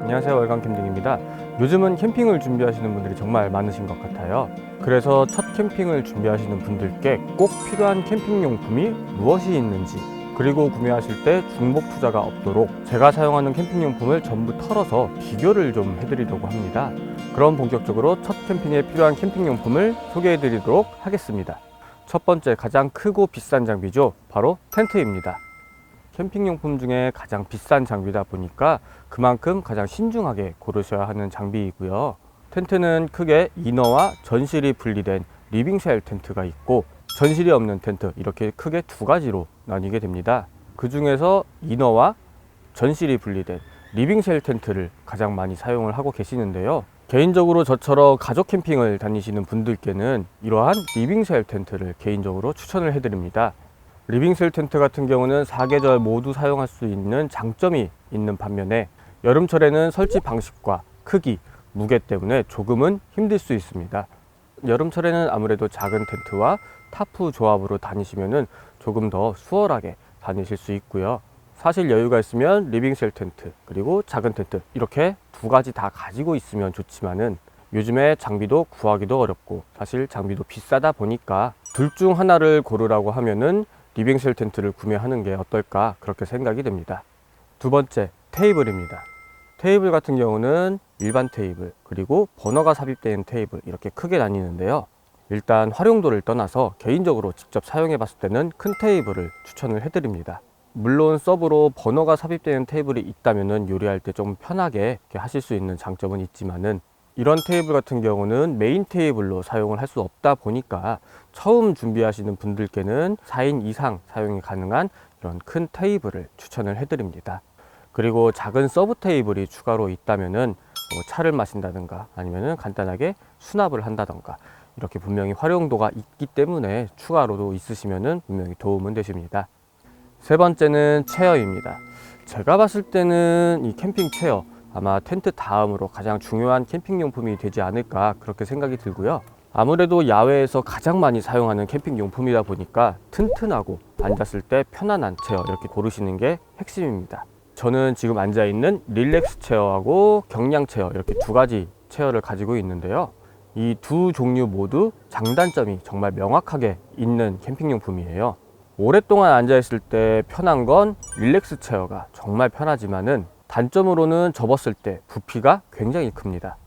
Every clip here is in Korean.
안녕하세요, 월간 캠핑입니다. 요즘은 캠핑을 준비하시는 분들이 정말 많으신 것 같아요. 그래서 첫 캠핑을 준비하시는 분들께 꼭 필요한 캠핑용품이 무엇이 있는지, 그리고 구매하실 때 중복 투자가 없도록 제가 사용하는 캠핑용품을 전부 털어서 비교를 좀 해드리려고 합니다. 그럼 본격적으로 첫 캠핑에 필요한 캠핑용품을 소개해드리도록 하겠습니다. 첫 번째, 가장 크고 비싼 장비죠. 바로 텐트입니다. 캠핑용품 중에 가장 비싼 장비다 보니까 그만큼 가장 신중하게 고르셔야 하는 장비이고요. 텐트는 크게 이너와 전실이 분리된 리빙쉘 텐트가 있고, 전실이 없는 텐트, 이렇게 크게 두 가지로 나뉘게 됩니다. 그 중에서 이너와 전실이 분리된 리빙쉘 텐트를 가장 많이 사용을 하고 계시는데요. 개인적으로 저처럼 가족 캠핑을 다니시는 분들께는 이러한 리빙쉘 텐트를 개인적으로 추천을 해드립니다. 리빙쉘 텐트 같은 경우는 사계절 모두 사용할 수 있는 장점이 있는 반면에 여름철에는 설치 방식과 크기, 무게 때문에 조금은 힘들 수 있습니다. 여름철에는 아무래도 작은 텐트와 타프 조합으로 다니시면 조금 더 수월하게 다니실 수 있고요. 사실 여유가 있으면 리빙쉘 텐트 그리고 작은 텐트 이렇게 두 가지 다 가지고 있으면 좋지만은 요즘에 장비도 구하기도 어렵고 사실 장비도 비싸다 보니까 둘 중 하나를 고르라고 하면은 리빙쉘 텐트를 구매하는 게 어떨까 그렇게 생각이 됩니다. 두 번째, 테이블입니다. 테이블 같은 경우는 일반 테이블 그리고 버너가 삽입된 테이블 이렇게 크게 나뉘는데요. 일단 활용도를 떠나서 개인적으로 직접 사용해 봤을 때는 큰 테이블을 추천을 해드립니다. 물론 서브로 버너가 삽입되는 테이블이 있다면 요리할 때 좀 편하게 하실 수 있는 장점은 있지만은 이런 테이블 같은 경우는 메인 테이블로 사용을 할 수 없다 보니까 처음 준비하시는 분들께는 4인 이상 사용이 가능한 이런 큰 테이블을 추천을 해드립니다. 그리고 작은 서브 테이블이 추가로 있다면은 차를 마신다든가 아니면은 간단하게 수납을 한다든가 이렇게 분명히 활용도가 있기 때문에 추가로도 있으시면은 분명히 도움은 되십니다. 세 번째는 체어입니다. 제가 봤을 때는 이 캠핑 체어 아마 텐트 다음으로 가장 중요한 캠핑용품이 되지 않을까 그렇게 생각이 들고요. 아무래도 야외에서 가장 많이 사용하는 캠핑용품이다 보니까 튼튼하고 앉았을 때 편안한 체어 이렇게 고르시는 게 핵심입니다. 저는 지금 앉아있는 릴렉스 체어하고 경량 체어 이렇게 두 가지 체어를 가지고 있는데요. 이 두 종류 모두 장단점이 정말 명확하게 있는 캠핑용품이에요. 오랫동안 앉아있을 때 편한 건 릴렉스 체어가 정말 편하지만은 단점으로는 접었을 때 부피가 굉장히 큽니다.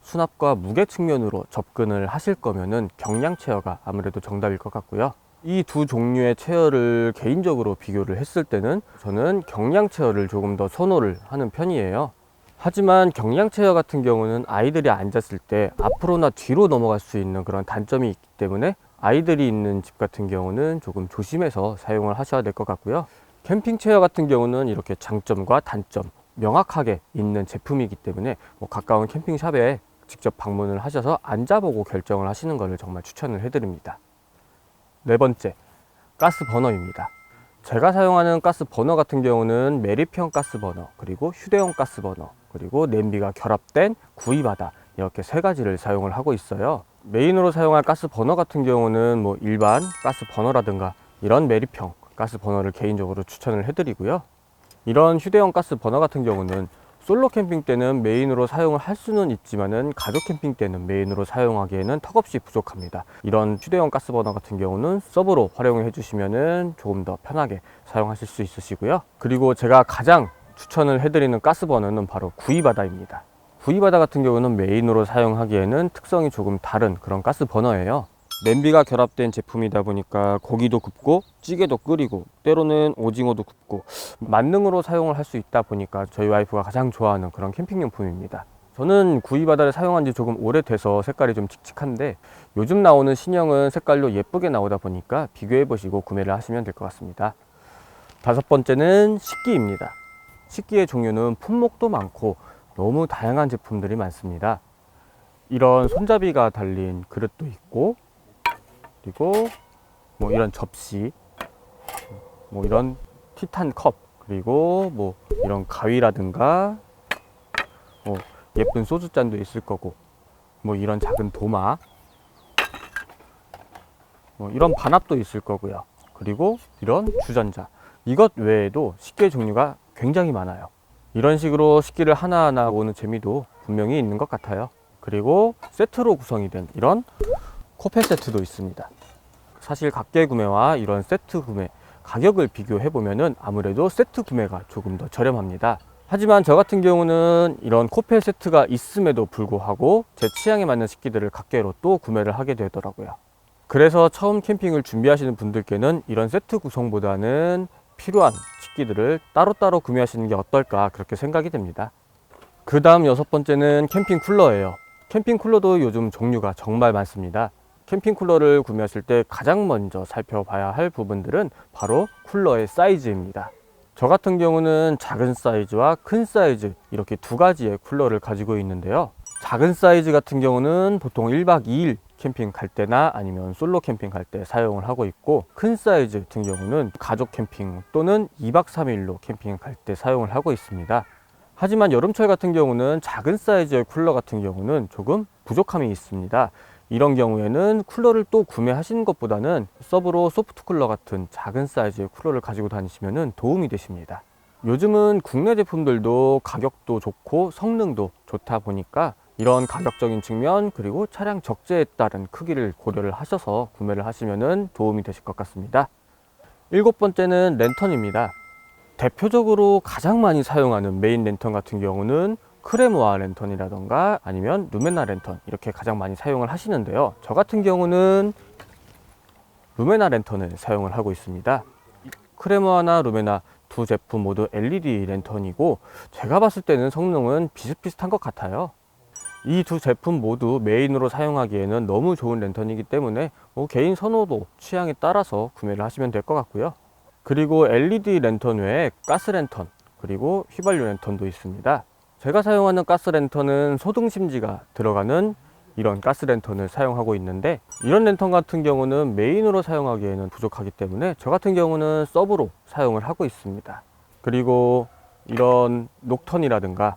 수납과 무게 측면으로 접근을 하실 거면은 경량 체어가 아무래도 정답일 것 같고요. 이 두 종류의 체어를 개인적으로 비교를 했을 때는 저는 경량 체어를 조금 더 선호를 하는 편이에요. 하지만 경량 체어 같은 경우는 아이들이 앉았을 때 앞으로나 뒤로 넘어갈 수 있는 그런 단점이 있기 때문에 아이들이 있는 집 같은 경우는 조금 조심해서 사용을 하셔야 될 것 같고요. 캠핑 체어 같은 경우는 이렇게 장점과 단점 명확하게 있는 제품이기 때문에 가까운 캠핑샵에 직접 방문을 하셔서 앉아보고 결정을 하시는 것을 정말 추천을 해드립니다. 네 번째, 가스 버너입니다. 제가 사용하는 가스 버너 같은 경우는 매립형 가스 버너, 그리고 휴대용 가스 버너, 그리고 냄비가 결합된 구이바다 이렇게 세 가지를 사용을 하고 있어요. 메인으로 사용할 가스 버너 같은 경우는 일반 가스 버너라든가 이런 매립형 가스 버너를 개인적으로 추천을 해드리고요. 이런 휴대용 가스 버너 같은 경우는 솔로 캠핑 때는 메인으로 사용을 할 수는 있지만은 가족 캠핑 때는 메인으로 사용하기에는 턱없이 부족합니다. 이런 휴대용 가스 버너 같은 경우는 서브로 활용해 주시면은 조금 더 편하게 사용하실 수 있으시고요. 그리고 제가 가장 추천을 해드리는 가스 버너는 바로 구이바다입니다. 구이바다 같은 경우는 메인으로 사용하기에는 특성이 조금 다른 그런 가스 버너예요. 냄비가 결합된 제품이다 보니까 고기도 굽고 찌개도 끓이고 때로는 오징어도 굽고 만능으로 사용을 할 수 있다 보니까 저희 와이프가 가장 좋아하는 그런 캠핑용품입니다. 저는 구이바다를 사용한 지 조금 오래돼서 색깔이 좀 칙칙한데 요즘 나오는 신형은 색깔로 예쁘게 나오다 보니까 비교해 보시고 구매를 하시면 될 것 같습니다. 다섯 번째는 식기입니다. 식기의 종류는 품목도 많고 너무 다양한 제품들이 많습니다. 이런 손잡이가 달린 그릇도 있고, 그리고 이런 접시, 이런 티탄 컵, 그리고 이런 가위라든가 예쁜 소주잔도 있을 거고, 이런 작은 도마, 이런 반합도 있을 거고요. 그리고 이런 주전자, 이것 외에도 식기 종류가 굉장히 많아요. 이런 식으로 식기를 하나하나 보는 재미도 분명히 있는 것 같아요. 그리고 세트로 구성이 된 이런 코펠 세트도 있습니다. 사실 각계 구매와 이런 세트 구매 가격을 비교해 보면은 아무래도 세트 구매가 조금 더 저렴합니다. 하지만 저 같은 경우는 이런 코펠 세트가 있음에도 불구하고 제 취향에 맞는 식기들을 각계로 또 구매를 하게 되더라고요. 그래서 처음 캠핑을 준비하시는 분들께는 이런 세트 구성보다는 필요한 식기들을 따로따로 구매하시는 게 어떨까 그렇게 생각이 됩니다. 그 다음 6번째는 캠핑 쿨러예요. 캠핑 쿨러도 요즘 종류가 정말 많습니다. 캠핑 쿨러를 구매하실 때 가장 먼저 살펴봐야 할 부분들은 바로 쿨러의 사이즈입니다. 저 같은 경우는 작은 사이즈와 큰 사이즈 이렇게 두 가지의 쿨러를 가지고 있는데요. 작은 사이즈 같은 경우는 보통 1박 2일 캠핑 갈 때나 아니면 솔로 캠핑 갈 때 사용을 하고 있고, 큰 사이즈 같은 경우는 가족 캠핑 또는 2박 3일로 캠핑 갈 때 사용을 하고 있습니다. 하지만 여름철 같은 경우는 작은 사이즈의 쿨러 같은 경우는 조금 부족함이 있습니다. 이런 경우에는 쿨러를 또 구매하시는 것보다는 서브로 소프트 쿨러 같은 작은 사이즈의 쿨러를 가지고 다니시면 도움이 되십니다. 요즘은 국내 제품들도 가격도 좋고 성능도 좋다 보니까 이런 가격적인 측면 그리고 차량 적재에 따른 크기를 고려를 하셔서 구매를 하시면 도움이 되실 것 같습니다. 7번째는 랜턴입니다. 대표적으로 가장 많이 사용하는 메인 랜턴 같은 경우는 크레모아 랜턴이라던가 아니면 루메나 랜턴 이렇게 가장 많이 사용을 하시는데요. 저 같은 경우는 루메나 랜턴을 사용을 하고 있습니다. 크레모아나 루메나 두 제품 모두 LED 랜턴이고 제가 봤을 때는 성능은 비슷비슷한 것 같아요. 이 두 제품 모두 메인으로 사용하기에는 너무 좋은 랜턴이기 때문에 개인 선호도 취향에 따라서 구매를 하시면 될 것 같고요. 그리고 LED 랜턴 외에 가스 랜턴 그리고 휘발유 랜턴도 있습니다. 제가 사용하는 가스 랜턴은 소등심지가 들어가는 이런 가스 랜턴을 사용하고 있는데, 이런 랜턴 같은 경우는 메인으로 사용하기에는 부족하기 때문에 저 같은 경우는 서브로 사용을 하고 있습니다. 그리고 이런 녹턴이라든가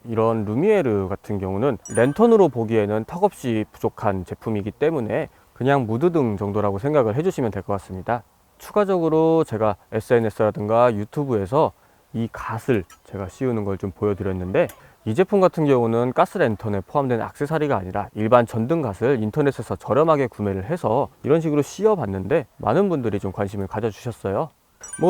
이런 루미에르 같은 경우는 랜턴으로 보기에는 턱없이 부족한 제품이기 때문에 그냥 무드등 정도라고 생각을 해주시면 될 것 같습니다. 추가적으로 제가 SNS라든가 유튜브에서 이 갓을 제가 씌우는 걸 좀 보여드렸는데, 이 제품 같은 경우는 가스 랜턴에 포함된 액세서리가 아니라 일반 전등 갓을 인터넷에서 저렴하게 구매를 해서 이런 식으로 씌워 봤는데 많은 분들이 좀 관심을 가져주셨어요.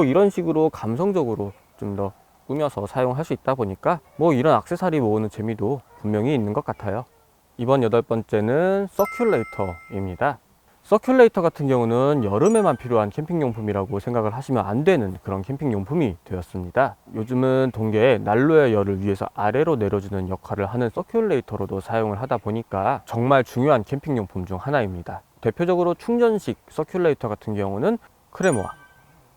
이런 식으로 감성적으로 좀 더 꾸며서 사용할 수 있다 보니까 이런 액세서리 모으는 재미도 분명히 있는 것 같아요. 이번 8번째는 서큘레이터입니다. 서큘레이터 같은 경우는 여름에만 필요한 캠핑용품이라고 생각을 하시면 안 되는 그런 캠핑용품이 되었습니다. 요즘은 동계에 난로의 열을 위에서 아래로 내려주는 역할을 하는 서큘레이터로도 사용을 하다 보니까 정말 중요한 캠핑용품 중 하나입니다. 대표적으로 충전식 서큘레이터 같은 경우는 크레모아,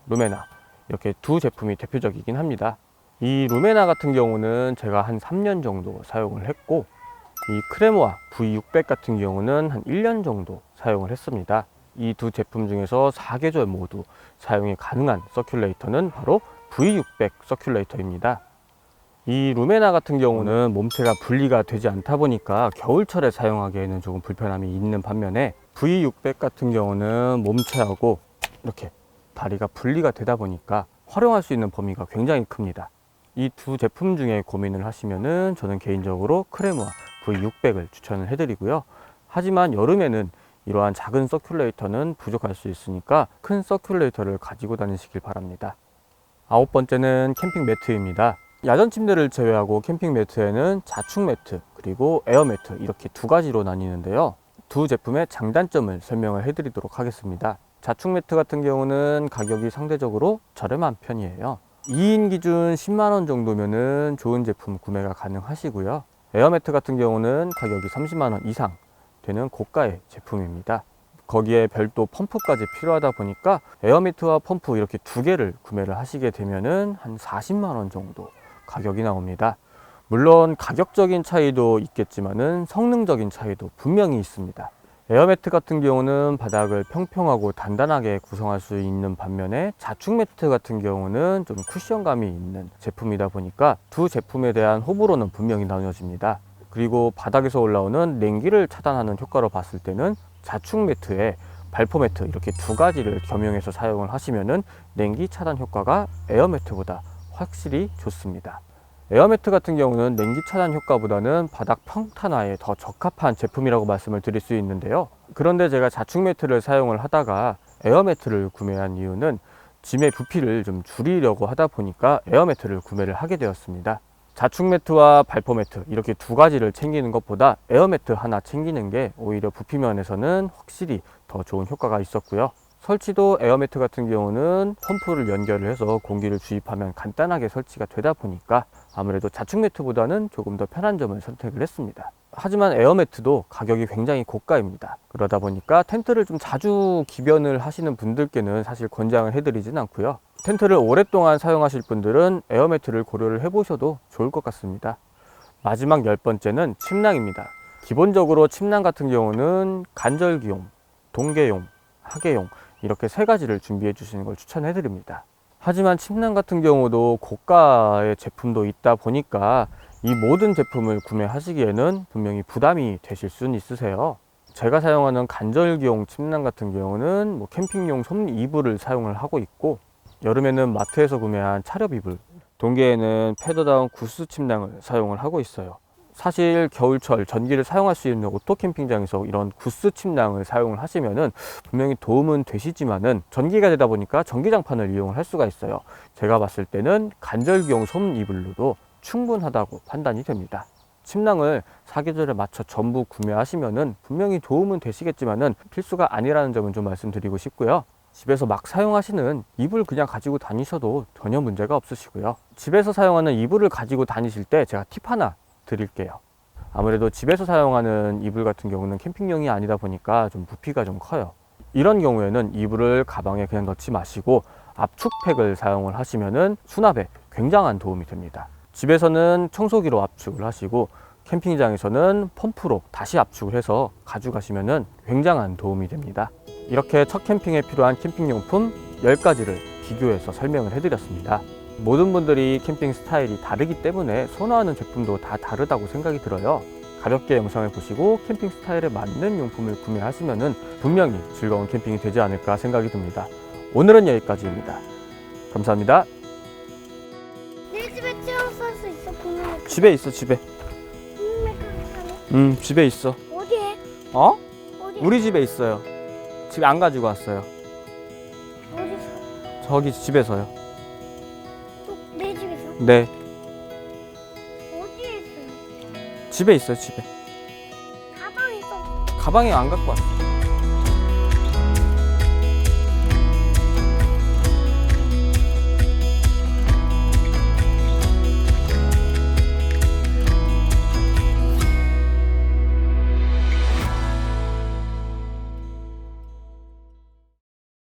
루메나 이렇게 두 제품이 대표적이긴 합니다. 이 루메나 같은 경우는 제가 한 3년 정도 사용을 했고, 이 크레모아 V600 같은 경우는 한 1년 정도 사용을 했습니다. 이 두 제품 중에서 4계절 모두 사용이 가능한 서큘레이터는 바로 V600 서큘레이터입니다. 이 루메나 같은 경우는 몸체가 분리가 되지 않다 보니까 겨울철에 사용하기에는 조금 불편함이 있는 반면에 V600 같은 경우는 몸체하고 이렇게 다리가 분리가 되다 보니까 활용할 수 있는 범위가 굉장히 큽니다. 이 두 제품 중에 고민을 하시면은 저는 개인적으로 크레모아 V600을 추천을 해드리고요. 하지만 여름에는 이러한 작은 서큘레이터는 부족할 수 있으니까 큰 서큘레이터를 가지고 다니시길 바랍니다. 9번째는 캠핑 매트입니다. 야전 침대를 제외하고 캠핑 매트에는 자축 매트 그리고 에어 매트 이렇게 두 가지로 나뉘는데요. 두 제품의 장단점을 설명을 해드리도록 하겠습니다. 자축 매트 같은 경우는 가격이 상대적으로 저렴한 편이에요. 2인 기준 10만원 정도면은 좋은 제품 구매가 가능하시고요. 에어매트 같은 경우는 가격이 30만원 이상 되는 고가의 제품입니다. 거기에 별도 펌프까지 필요하다 보니까 에어매트와 펌프 이렇게 두 개를 구매를 하시게 되면은 한 40만원 정도 가격이 나옵니다. 물론 가격적인 차이도 있겠지만은 성능적인 차이도 분명히 있습니다. 에어매트 같은 경우는 바닥을 평평하고 단단하게 구성할 수 있는 반면에 자축 매트 같은 경우는 좀 쿠션감이 있는 제품이다 보니까 두 제품에 대한 호불호는 분명히 나뉘어집니다. 그리고 바닥에서 올라오는 냉기를 차단하는 효과로 봤을 때는 자축 매트에 발포 매트 이렇게 두 가지를 겸용해서 사용을 하시면은 냉기 차단 효과가 에어매트보다 확실히 좋습니다. 에어매트 같은 경우는 냉기 차단 효과보다는 바닥 평탄화에 더 적합한 제품이라고 말씀을 드릴 수 있는데요. 그런데 제가 자축 매트를 사용을 하다가 에어매트를 구매한 이유는 짐의 부피를 좀 줄이려고 하다 보니까 에어매트를 구매를 하게 되었습니다. 자축 매트와 발포 매트 이렇게 두 가지를 챙기는 것보다 에어매트 하나 챙기는 게 오히려 부피 면에서는 확실히 더 좋은 효과가 있었고요. 설치도 에어매트 같은 경우는 펌프를 연결을 해서 공기를 주입하면 간단하게 설치가 되다 보니까 아무래도 자축 매트보다는 조금 더 편한 점을 선택을 했습니다. 하지만 에어매트도 가격이 굉장히 고가입니다. 그러다 보니까 텐트를 좀 자주 기변을 하시는 분들께는 사실 권장을 해드리진 않고요. 텐트를 오랫동안 사용하실 분들은 에어매트를 고려를 해보셔도 좋을 것 같습니다. 마지막 10번째는 침낭입니다. 기본적으로 침낭 같은 경우는 간절기용, 동계용, 하계용 이렇게 세 가지를 준비해 주시는 걸 추천해 드립니다. 하지만 침낭 같은 경우도 고가의 제품도 있다 보니까 이 모든 제품을 구매하시기에는 분명히 부담이 되실 수는 있으세요. 제가 사용하는 간절기용 침낭 같은 경우는 캠핑용 솜 이불을 사용을 하고 있고, 여름에는 마트에서 구매한 차렵 이불, 동계에는 패더다운 구스 침낭을 사용을 하고 있어요. 사실 겨울철 전기를 사용할 수 있는 오토 캠핑장에서 이런 구스 침낭을 사용을 하시면은 분명히 도움은 되시지만은 전기가 되다 보니까 전기장판을 이용을 할 수가 있어요. 제가 봤을 때는 간절기용 솜 이불로도 충분하다고 판단이 됩니다. 침낭을 사계절에 맞춰 전부 구매하시면은 분명히 도움은 되시겠지만은 필수가 아니라는 점은 좀 말씀드리고 싶고요. 집에서 막 사용하시는 이불 그냥 가지고 다니셔도 전혀 문제가 없으시고요. 집에서 사용하는 이불을 가지고 다니실 때 제가 팁 하나 드릴게요. 아무래도 집에서 사용하는 이불 같은 경우는 캠핑용이 아니다 보니까 좀 부피가 좀 커요. 이런 경우에는 이불을 가방에 그냥 넣지 마시고 압축팩을 사용을 하시면은 수납에 굉장한 도움이 됩니다. 집에서는 청소기로 압축을 하시고 캠핑장에서는 펌프로 다시 압축을 해서 가져가시면은 굉장한 도움이 됩니다. 이렇게 첫 캠핑에 필요한 캠핑용품 10가지를 비교해서 설명을 해드렸습니다. 모든 분들이 캠핑 스타일이 다르기 때문에 선호하는 제품도 다 다르다고 생각이 들어요. 가볍게 영상을 보시고 캠핑 스타일에 맞는 용품을 구매하시면 분명히 즐거운 캠핑이 되지 않을까 생각이 듭니다. 오늘은 여기까지입니다. 감사합니다. 내 집에 채워서 수 있어 보면. 집에 있어, 집에. 집에 있어. 어디에? 어? 어디? 우리 집에 있어요. 집에 안 가지고 왔어요. 어디서? 저기 집에서요. 또 내 집에서? 네. 어디에 있어요? 집에 있어요, 집에. 가방에 있어. 가방에 안 갖고 왔어.